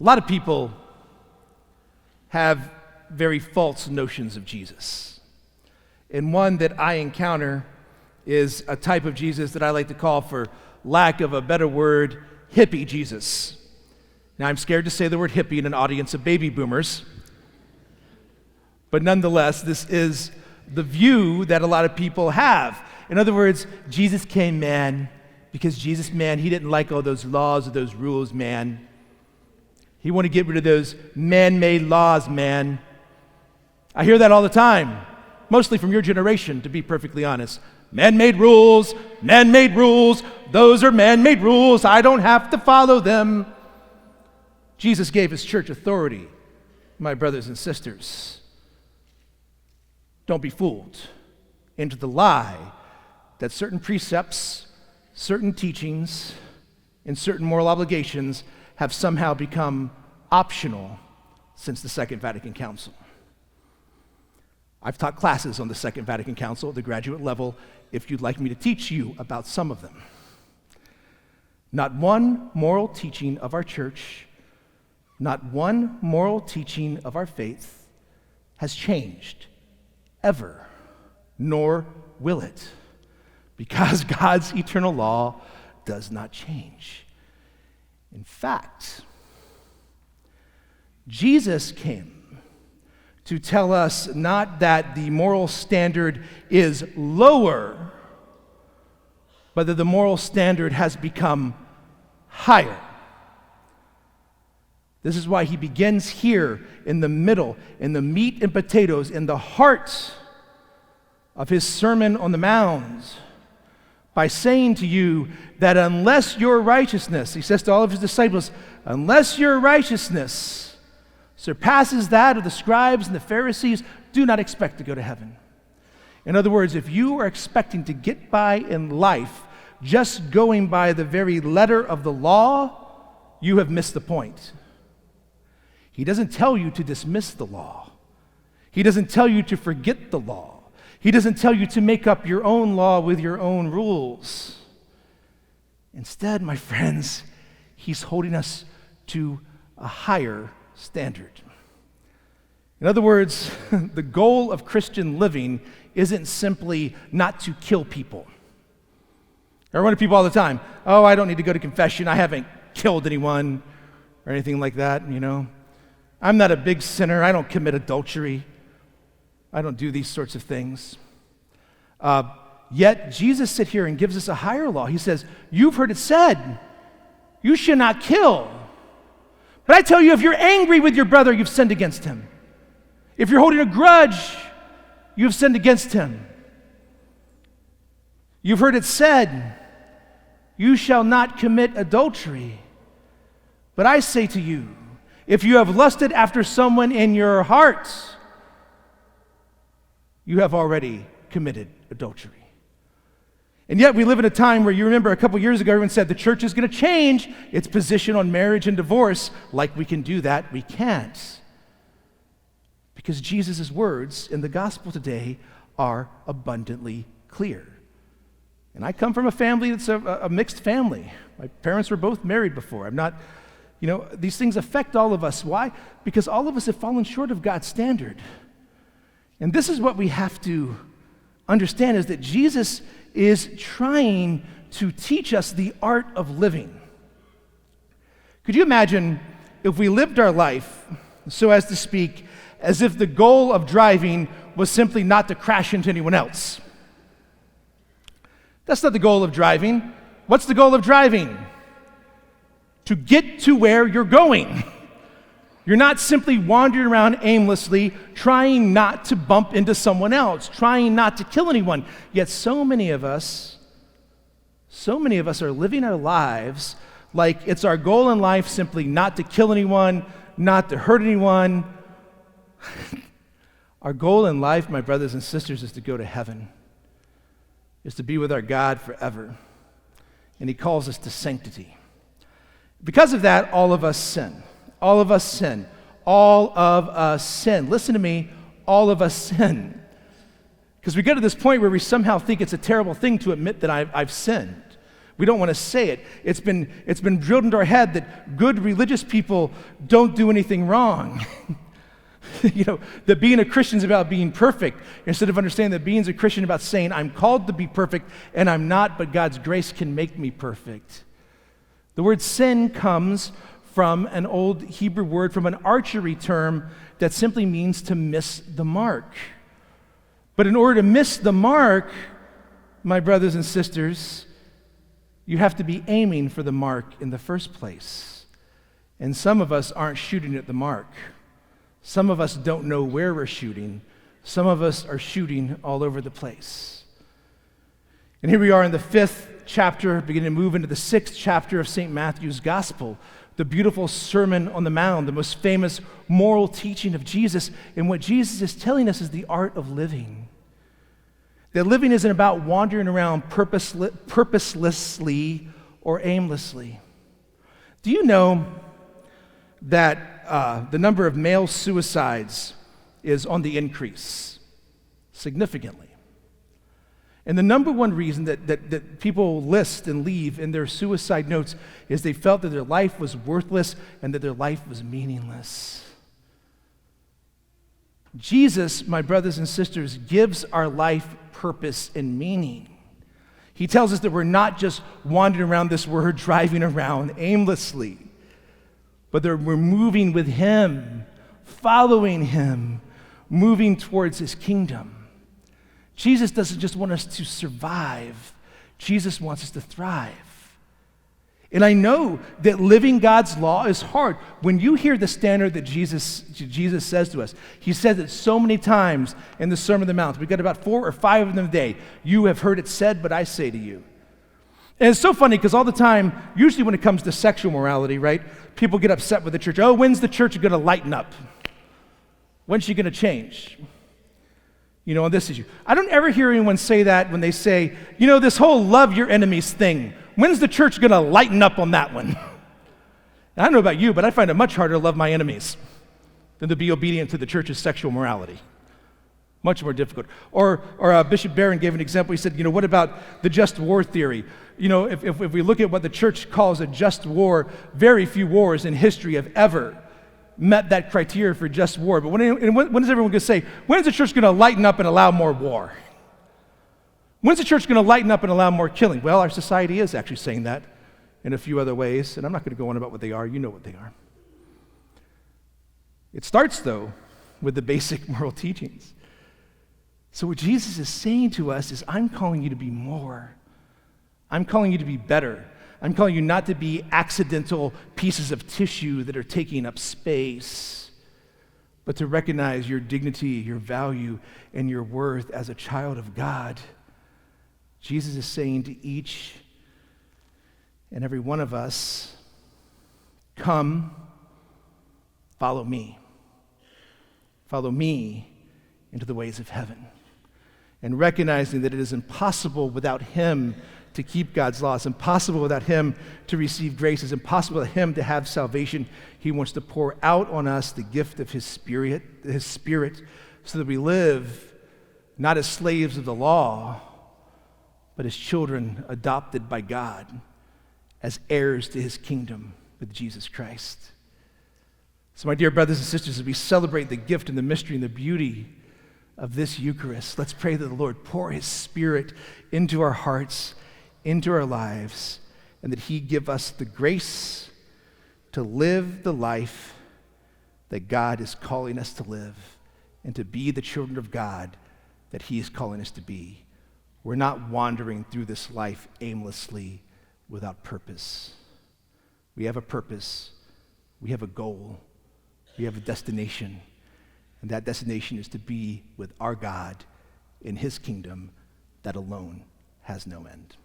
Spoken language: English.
A lot of people have very false notions of Jesus. And one that I encounter is a type of Jesus that I like to call, for lack of a better word, hippie Jesus. Now, I'm scared to say the word hippie in an audience of baby boomers, but nonetheless, this is the view that a lot of people have. In other words, Jesus came, man, because Jesus, man, he didn't like all those laws or those rules, man. He wanted to get rid of those man-made laws, man. I hear that all the time, mostly from your generation, to be perfectly honest. Man-made rules, those are man-made rules. I don't have to follow them. Jesus gave his church authority, my brothers and sisters. Don't be fooled into the lie that certain precepts, certain teachings, and certain moral obligations have somehow become optional since the Second Vatican Council. I've taught classes on the Second Vatican Council at the graduate level, if you'd like me to teach you about some of them. Not one moral teaching of our church, not one moral teaching of our faith has changed, ever, nor will it, because God's eternal law does not change. In fact, Jesus came to tell us not that the moral standard is lower, but that the moral standard has become higher. This is why he begins here in the middle, in the meat and potatoes, in the heart of his Sermon on the Mount, by saying to you that unless your righteousness, he says to all of his disciples, unless your righteousness surpasses that of the scribes and the Pharisees, do not expect to go to heaven. In other words, if you are expecting to get by in life just going by the very letter of the law, you have missed the point. He doesn't tell you to dismiss the law. He doesn't tell you to forget the law. He doesn't tell you to make up your own law with your own rules. Instead, my friends, he's holding us to a higher standard. In other words, the goal of Christian living isn't simply not to kill people. I run to people all the time, oh, I don't need to go to confession, I haven't killed anyone, or anything like that, you know. I'm not a big sinner, I don't commit adultery, I don't do these sorts of things. Yet Jesus sits here and gives us a higher law. He says, you've heard it said, you should not kill. But I tell you, if you're angry with your brother, you've sinned against him. If you're holding a grudge, you've sinned against him. You've heard it said, you shall not commit adultery. But I say to you, if you have lusted after someone in your heart, you have already committed adultery. And yet we live in a time where, you remember a couple years ago, everyone said the church is going to change its position on marriage and divorce. Like we can do that, we can't. Because Jesus' words in the gospel today are abundantly clear. And I come from a family that's a mixed family. My parents were both married before. I'm not, these things affect all of us. Why? Because all of us have fallen short of God's standard. And this is what we have to understand, is that Jesus is trying to teach us the art of living. Could you imagine if we lived our life, so as to speak, as if the goal of driving was simply not to crash into anyone else? That's not the goal of driving. What's the goal of driving? To get to where you're going. You're not simply wandering around aimlessly, trying not to bump into someone else, trying not to kill anyone. Yet so many of us are living our lives like it's our goal in life simply not to kill anyone, not to hurt anyone. Our goal in life, my brothers and sisters, is to go to heaven, is to be with our God forever. And he calls us to sanctity. Because of that, all of us sin. All of us sin. All of us sin. Listen to me, all of us sin. Because we get to this point where we somehow think it's a terrible thing to admit that I've sinned. We don't want to say it. It's been drilled into our head that good religious people don't do anything wrong. That being a Christian is about being perfect, instead of understanding that being a Christian is about saying, I'm called to be perfect, and I'm not, but God's grace can make me perfect. The word sin comes from an old Hebrew word, from an archery term that simply means to miss the mark. But in order to miss the mark, my brothers and sisters, you have to be aiming for the mark in the first place. And some of us aren't shooting at the mark. Some of us don't know where we're shooting. Some of us are shooting all over the place. And here we are in the 5th chapter, beginning to move into the 6th chapter of St. Matthew's Gospel, the beautiful Sermon on the Mount, the most famous moral teaching of Jesus. And what Jesus is telling us is the art of living. That living isn't about wandering around purposelessly or aimlessly. Do you know that the number of male suicides is on the increase significantly? And the number one reason that people list and leave in their suicide notes is they felt that their life was worthless and that their life was meaningless. Jesus, my brothers and sisters, gives our life purpose and meaning. He tells us that we're not just wandering around this world, driving around aimlessly, but that we're moving with Him, following Him, moving towards His kingdom. Jesus doesn't just want us to survive. Jesus wants us to thrive. And I know that living God's law is hard. When you hear the standard that Jesus says to us, He says it so many times in the Sermon on the Mount. We've got about 4 or 5 of them a day. You have heard it said, but I say to you. And it's so funny because all the time, usually when it comes to sexual morality, right, people get upset with the church. Oh, when's the church going to lighten up? When's she going to change? On this issue. I don't ever hear anyone say that when they say, this whole love your enemies thing. When's the church going to lighten up on that one? And I don't know about you, but I find it much harder to love my enemies than to be obedient to the church's sexual morality. Much more difficult. Or Bishop Barron gave an example. He said, what about the just war theory? If we look at what the church calls a just war, very few wars in history have ever met that criteria for just war. But when is everyone going to say, when is the church going to lighten up and allow more war? When's the church going to lighten up and allow more killing? Well, our society is actually saying that in a few other ways, and I'm not going to go on about what they are. You know what they are. It starts, though, with the basic moral teachings. So what Jesus is saying to us is, I'm calling you to be more. I'm calling you to be better. I'm calling you not to be accidental pieces of tissue that are taking up space, but to recognize your dignity, your value, and your worth as a child of God. Jesus is saying to each and every one of us, come, follow me. Follow me into the ways of heaven. And recognizing that it is impossible without Him to keep God's law. It's impossible without Him to receive grace. It's impossible without Him to have salvation. He wants to pour out on us the gift of His Spirit, so that we live not as slaves of the law, but as children adopted by God, as heirs to His kingdom with Jesus Christ. So my dear brothers and sisters, as we celebrate the gift and the mystery and the beauty of this Eucharist, let's pray that the Lord pour His Spirit into our hearts, into our lives, and that He give us the grace to live the life that God is calling us to live, and to be the children of God that He is calling us to be. We're not wandering through this life aimlessly without purpose. We have a purpose. We have a goal. We have a destination. And that destination is to be with our God in His kingdom that alone has no end.